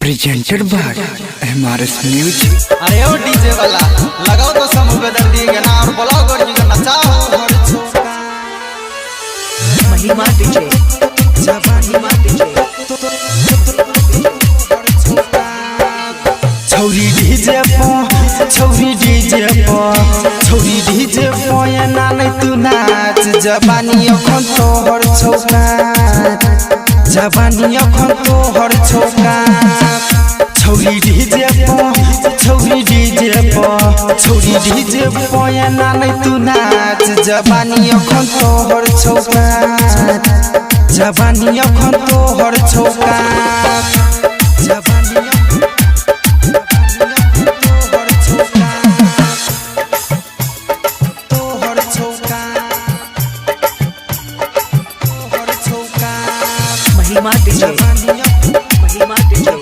Presented by MRS music. अरे ओ DJ वाला लगाओ तो समूह बदल दिए ना और बोलाओ गोरी का नचाओ महिमा डीजे महिमा डीजे छौरी डीजे या ना नहीं तू नाच जवानी अखन तोहर छौका जवानी अखन तोहर छौका छौरी डीजे या ना नहीं तू नाच जवानी अखन तोहर छौका जवानी अखन तोहर छौका महिमा डीजे महिमा डीजे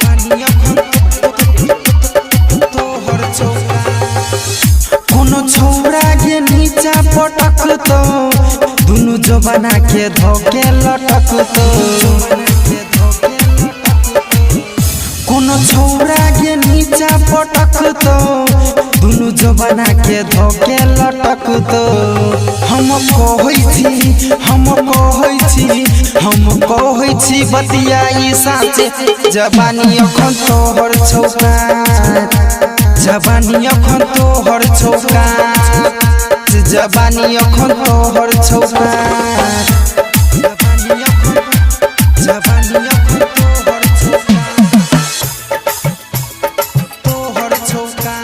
कोनो छौरा के नीचा पटक तो दुनु जवाना के धोके लटक तो कोनो छौरा के नीचा पटक तो दुनु जवाना के धोके लटक तो हम कहै छी बतियाई साचे जवानी अखन तोहर छौका जवानी अखन तोहर छौका जवानी अखन तोहर छौका जवानी अखन तोहर छौका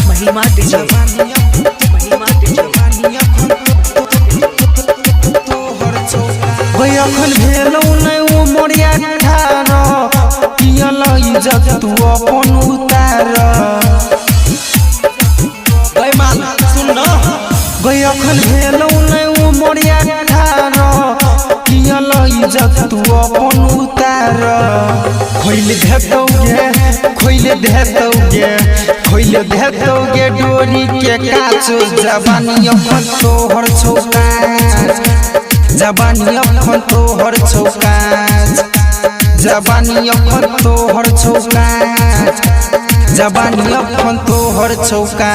महिमा डीजे महिमा डीजे अखन भेलौ नै ओ मोरिया ठार पियल इज्जत तू अपन उतार मान सुन न गई अखन भेलौ नै ओ मोरिया ठार पियल इज्जत तू अपन उतार खोइल देतौगे डोरी के काचो जवानी अखन तोहर छौका जवानी अखन तोहर छौका जवानी अखन तोहर छौका जवानी अखन तोहर छौका।